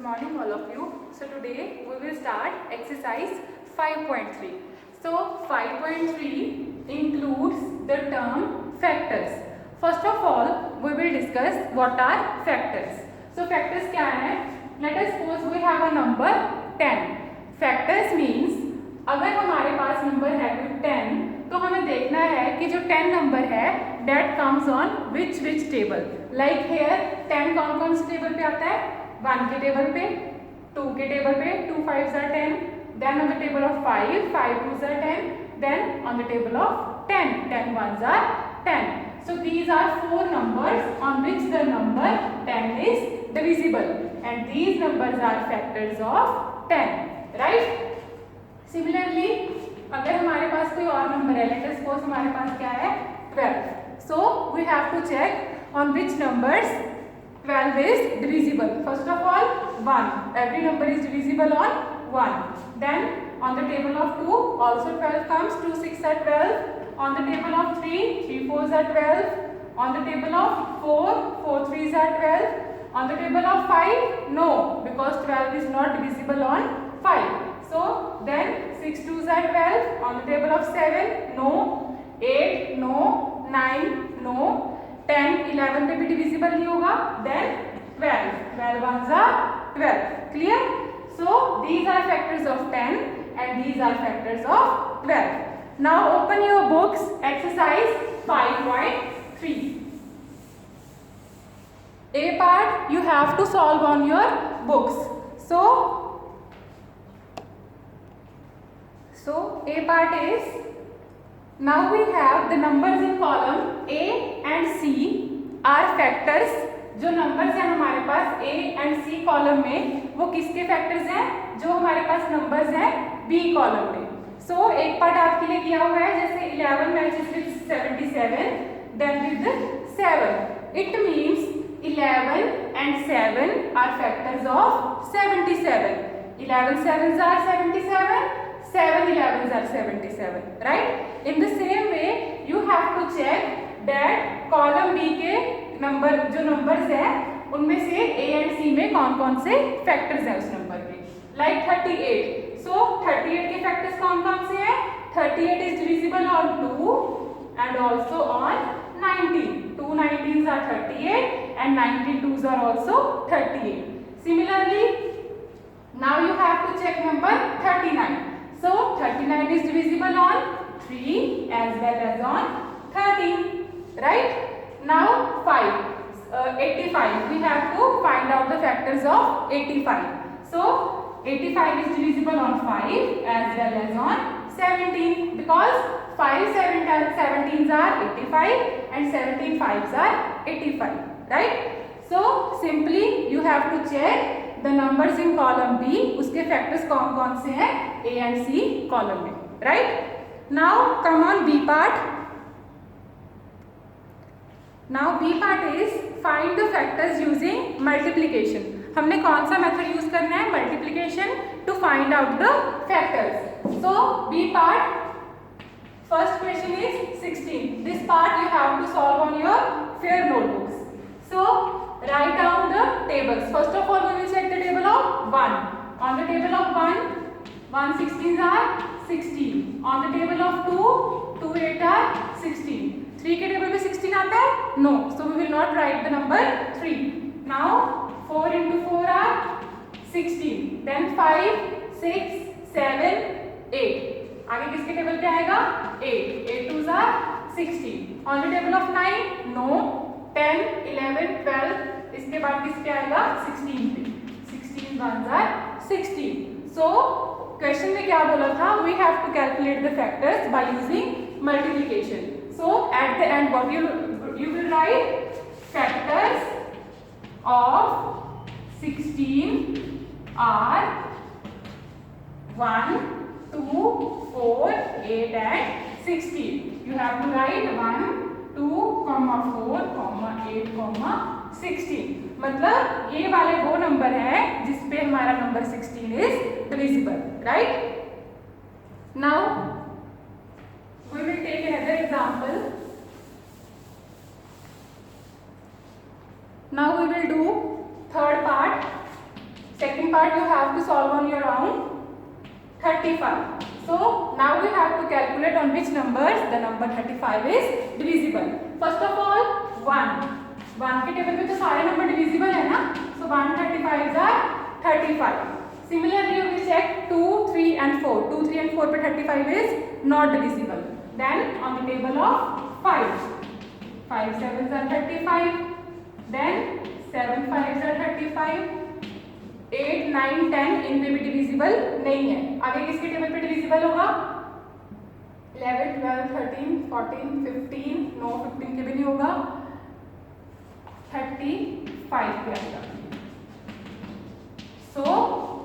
morning all of you. So today we will start exercise 5.3. So 5.3 includes the term factors. First of all we will discuss what are factors. So factors क्या है? Let us suppose we have a number 10. Factors means अगर हमारे पास number है 10 तो हमें देखना है कि जो 10 नंबर है that comes on which table. Like here 10 कौन से टेबल पे आता है? 1 के टेबल पे, 2 के टेबल पे, 2 5s are 10, then on the table of 5, 5 2s are 10, then on the table of 10, 10 1s are 10. So these are 4 numbers on which the number 10 is divisible and these numbers are factors of 10, right? Similarly, अगर हमारे पास कोई और number है, let us suppose हमारे पास क्या है 12. So we have to check on which numbers 12 is divisible. First of all 1. Every number is divisible on 1. Then on the table of 2 also 12 comes. 2 6 are 12. On the table of 3, 3 4s are 12. On the table of 4, 4 3s are 12. On the table of 5, no, because 12 is not divisible on 5. So then 6 2s are 12. On the table of 7, no. 8, no. 9, no. 10 11 पे भी divisible नहीं होगा. Then 12, 12 ones are 12. Clear? So these are factors of 10 and these are factors of 12. Now open your books, exercise 5.3. A part you have to solve on your books. So A part is, now we have the numbers in column A and C are factors. जो numbers हैं हमारे पास A and C column में वो किसके factors हैं? जो हमारे पास numbers हैं B column में. So एक part आपके लिए किया हुआ है, जैसे 11 matches with 77, then with 7. It means 11 and 7 are factors of 77. 11 sevens are 77. 7 11s are 77, right? In the same way you have to check that column B के नंबर जो numbers है उनमें से A and C में कौन से factors हैं उस number के. Like 38. So 38 के factors कौन से हैं? 38 is divisible on 2 and also on 19. 2 19s are 38 and 19 2s are also 38. Similarly, now you have to check number 39. So 39 is divisible on 3 as well as on 13, right? Now 85. We have to find out the factors of 85. So 85 is divisible on 5 as well as on 17 because 5 17s are 85 and 17 5s are 85, right? So simply you have to check the numbers in column B, उसके factors कौन से हैं A and C column में, right? Now come on B part. Now B part is find the factors using multiplication. हमने कौन सा method use करना है? Multiplication to find out the factors. So B part, first question is 16. This part you have to solve on your fair notebooks. So write down the tables. First of all we will check the table of 1. On the table of 1 16s are 16. On the table of 2 8 are 16. 3 के table पे 16 आता है? No. So we will not write the number 3. Now 4 into 4 are 16. Then 5 6 7 8. आगे किसके table पे आएगा? 8. 8 2s are 16. On the table of 9, no. 10 11 12. इसके बाद किस पे आएगा? 16 पे. 16 1s are 16. So क्वेश्चन में क्या बोला था? We have to calculate the factors by using multiplication. So at the end what you will write? Factors of 16 are 1 2 4 8 and 16. You have to write 1 2 4 8 16. मतलब ये वाले वो नंबर है जिसपे हमारा number 16 is divisible, right? Now we will take another example. Now we will do third part. Second part you have to solve on your own. 35. So now we have to calculate on which numbers the number 35 is divisible. First of all 1 के table पे तो सारे number divisible है ना, so 135 are 35. Similarly you will check 2, 3 and 4. 2, 3 and 4 पे 35 is not divisible. Then on the table of 5, 5 sevens are 35. Then 7 5s are 35. 8, 9, 10 इन पे भी divisible नहीं है. आगे किसके टेबल पे डिविजिबल होगा? 11, 12, 13, 14, 15. नो 15 के भी नहीं होगा. 35 पे आएगा. So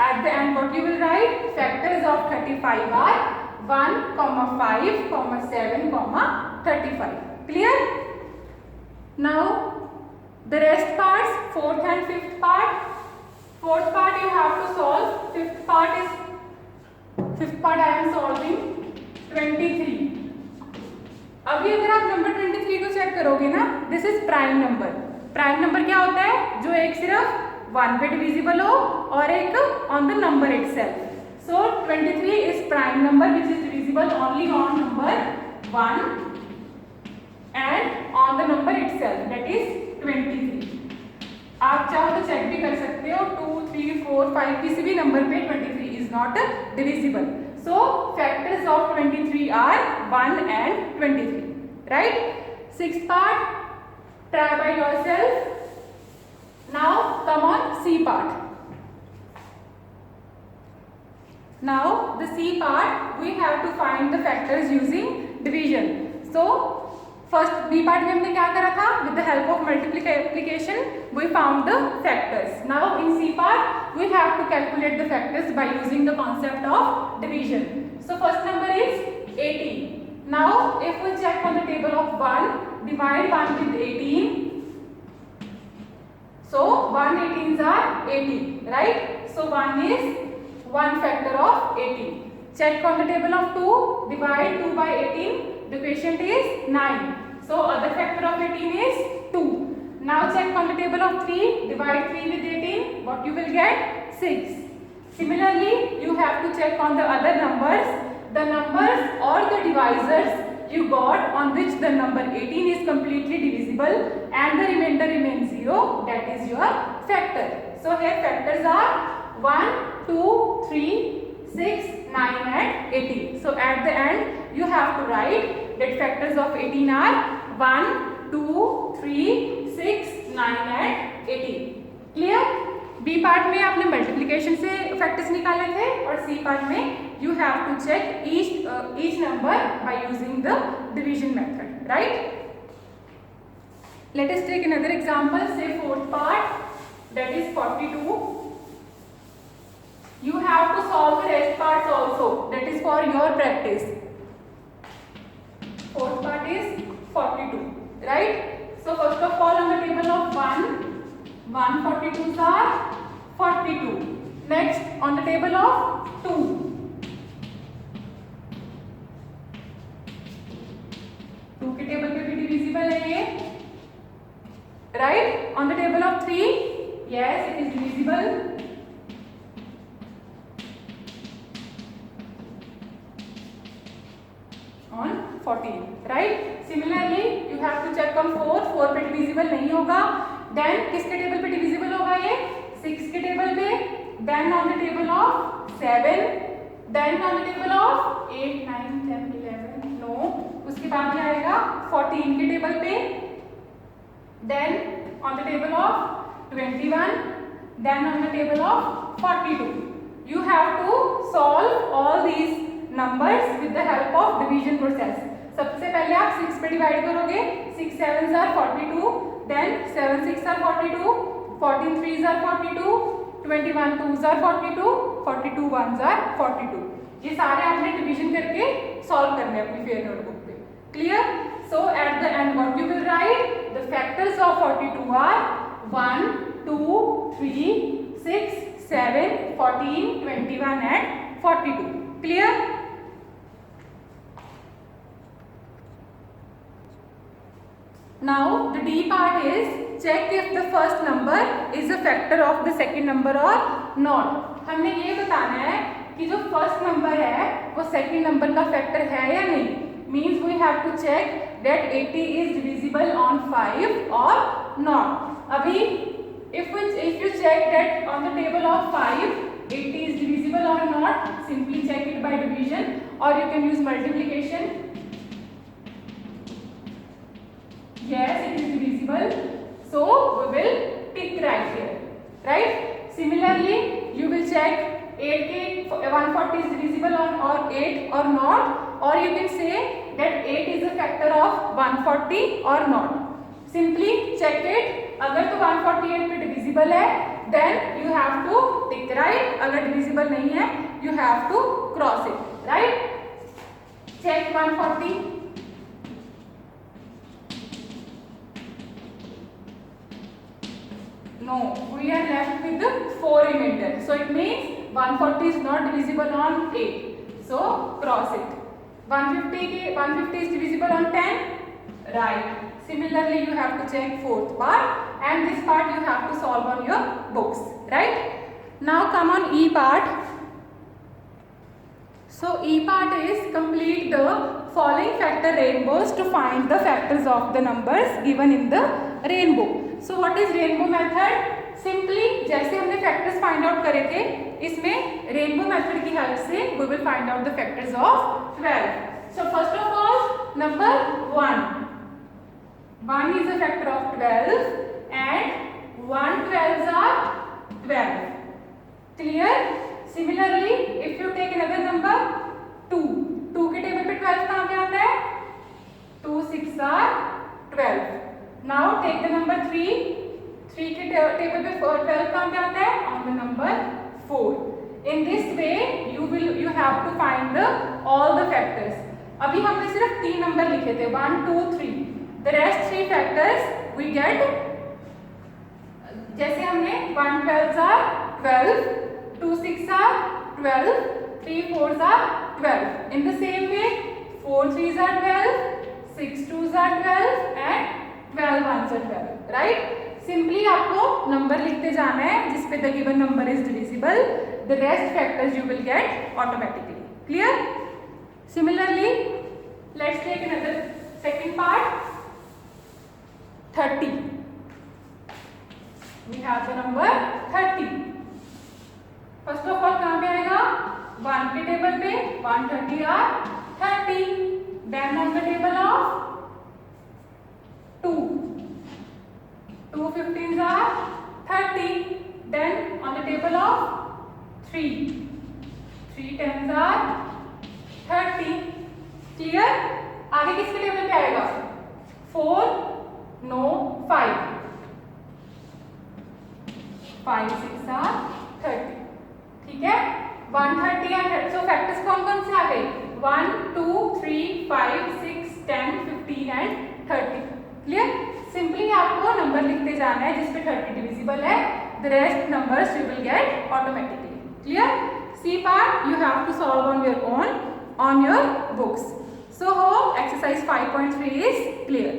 at the end what you will write? Factors of 35 are 1, 5, 7, 35. Clear? Now the rest parts, fourth and fifth part. Fourth part you have to solve. Fifth part I am solving 23. अभी अगर आप number 23 को check करोगे ना, this is prime number. Prime number क्या होता है? जो एक सिर्फ 1 पे डिविजिबल हो और एक on the number itself. So 23 is prime number which is divisible only on number 1 and on the number itself, that is 23. आप चाहो तो चेक भी कर सकते हो. 2, 3, 4, 5 किसी भी नंबर पे 23 is not divisible. So factors of 23 are 1 and 23. Right? Sixth part, try by yourself. Now come on C part. Now the C part we have to find the factors using division. So first B part में हमने क्या करा था? With the help of multiplication we found the factors. Now in C part we have to calculate the factors by using the concept of division. So first number is 18. Now if we check on the table of 1, divide 1 with 18. So 1 18s are 80, right? So 1 is 1 factor of 18. Check on the table of 2, divide 2 by 18, the quotient is 9. So other factor of 18 is 2. Now check on the table of 3, divide 3 with 18, what you will get? 6. Similarly, you have to check on the other numbers, the numbers or the divisors you got on which the number 18 is completely divisible and the remainder remains 0, that is your factor. So here factors are 1, 2, 3, 6, 9 and 18. So at the end you have to write that factors of 18 are 1, 2, 3, 6, 9 and 18. Clear? B part में आपने multiplication से factors निकाले थे और C part में you have to check each number by using the division method, right? Let us take another example. Say fourth part, that is 42. You have to solve the rest parts also, that is for your practice. Fourth part is 42, right? So first of all on the table of 142s are 42. Next on the table of 2. 2 के table पे भी divisible है ये, right? On the table of 3, yes it is divisible. On 14, right? Similarly you have to check on 4 पे divisible नहीं होगा. Then किसके table पे divisible होगा ये? 6 के टेबल पे. Then on the table of 7. Then on the table of 8, 9, 10, 11. No. उसके बाद क्या आएगा? 14 के टेबल पे. Then on the table of 21. Then on the table of 42. You have to solve all these numbers with the help of division process. सबसे पहले आप 6 पे डिवाइड करोगे. 6 7s are 42. Then 7 6 are 42. 14 3s are 42. 21 2s are 42. 42 1s are 42. ये सारे आपने division करके solve करने अपनी फेयर नोटबुक पे. Clear? So at the end what you will write? The factors of 42 are 1, 2, 3, 6, 7, 14, 21 and 42. Clear? Now the D part is check if the first number is a factor of the second number or not. हमने ये बताना है कि जो first number है वो second number का factor है या नहीं। Means we have to check that 80 is divisible on 5 और नॉट। अभी if you check that on the table of 5 80 is divisible or not, simply check it by division or you can use multiplication. Yes, it is divisible, so we will tick right here, right? Similarly, you will check 8 140 is divisible on or 8 or not, or you can say that 8 is a factor of 140 or not. Simply check it. अगर तो 148 पे divisible है then you have to tick right, अगर divisible नहीं है you have to cross it, right? Check 140. No, we are left with the 4 remainder, so it means 140 is not divisible on 8, so cross it. 150 is divisible on 10, right? Similarly, you have to check fourth part and this part you have to solve on your books, right? Now come on E part. So E part is complete the following factor rainbows to find the factors of the numbers given in the rainbow. So what is rainbow method? Simply जैसे हमने factors find out करे थे, इसमें rainbow method की help से we will find out the factors of 12. So first of all, number 1. 1 is a factor of 12 and 1 12s are 12. Clear? Similarly, if you take another number 2, 2 के table पे 12 कहाँ पे आता है? 2 6 are 12. Now take the number 3, 3 के table पे 12 कहाँ पे आता है? On the number 4. In this way, you have to find all the factors. अभी हमने सिर्फ 3 नंबर लिखे थे 1 2 3. The rest 3 factors we get, जैसे हमने 1 12s are 12, 2 6 are 12, 3 4s are 12. In the same way, 4 3s are 12, 6 2s are 12 and 12 1s are 12. Right? Simply आपको number लिखते जाना है जिस पे the given number is divisible. The rest factors you will get automatically. Clear? Similarly, let's take another second part. 30. We have the number 30. First of all कहाँ पे आएगा? 1 के टेबल पे 130 are 30. Then on the table of 2, 2 15s are 30. Then on the table of 3, 3 10s are 30. Clear? आगे किसके table पे आएगा? 4 no 5, 5 6 are 30. ठीक है? 130 and 30. So factors कौन कौन से आ गए? 1 2 3 5 6 10 15 and 30. Clear? Simply आपको नंबर लिखते जाना है जिस पे 30 डिविजिबल है. The rest numbers you will get automatically. Clear? C part you have to solve on your own on your books. So hope exercise 5.3 is clear.